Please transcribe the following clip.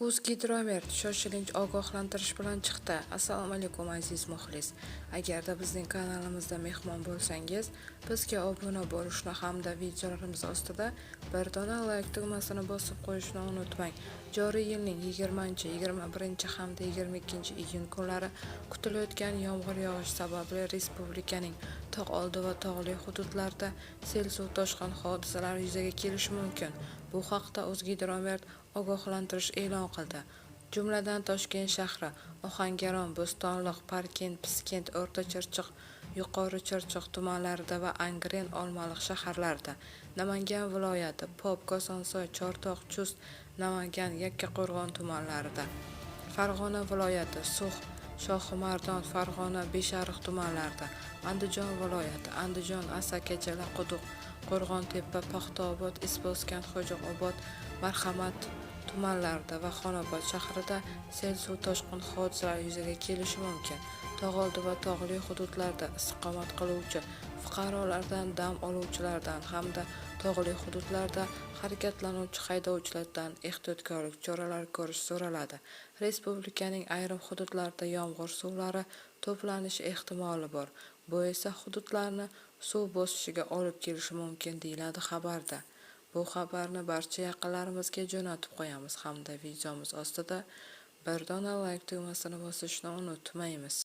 O'zgidromet shoshilinch ogohlantirish bilan chiqdi. Assalomu alaykum aziz muxlis. Agarda bizning kanalimizda mehmon bo'lsangiz, bizga obuna bo'lishni hamda videolarimiz ostida bir dona like tugmasini bosib qo'yishni unutmang. Joriy yilning 20, 21 hamda 22-iyun kunlari kutilayotgan yomg'ir yog'ishi sababli respublikaning tog' oldi va tog'li hududlarida sel suv toshqin hodisalari yuzaga kelishi mumkin. Bu haqda O'zgidromet ogohlantirish e'lon qildi. Jumladan Toshkent shahri, Ohangaron, Bo'stonliq, Parkent, Piskent, O'rta Chirchiq, Yuqori Chirchiq tumanlarida va Angren, Olmaliq shaharlarida, Namangan viloyati, Pop, Kosonsoy, Chortoq, Chust, Namangan, Yakkaqo'rg'on tumanlarida, Farg'ona viloyati, So'x, Shohimardon, Farg'ona, Beshariq tumanlarida, Andijon viloyati, Andijon, Asaka, Jalaquduq, Qo'rg'ontepa, Paxtaobod, Isboskan, Xo'jaobod, Marhamat tumanlarida va Xonobod shahrida sel suv toshqin hodisalari yuzaga kelishi mumkin. Tog'oldi va tog'li hududlarda istiqomat qiluvchi fuqarolardan, dam oluvchilardan hamda tog'li hududlarda harakatlanuvchi haydovchilardan ehtiyotkorlik choralari ko'rish so'raladi. Respublikaning ayrim hududlarida yomg'ir suvlari to'planishi ehtimoli bor. Bu esa hududlarni suv bosishiga olib kelishi mumkin deyiladi xabarda. Bu xabarni barcha yaqinlarimizga jo'natib qo'yamiz hamda videomiz ostida bir dona like tugmasini bosishni unutmaymiz.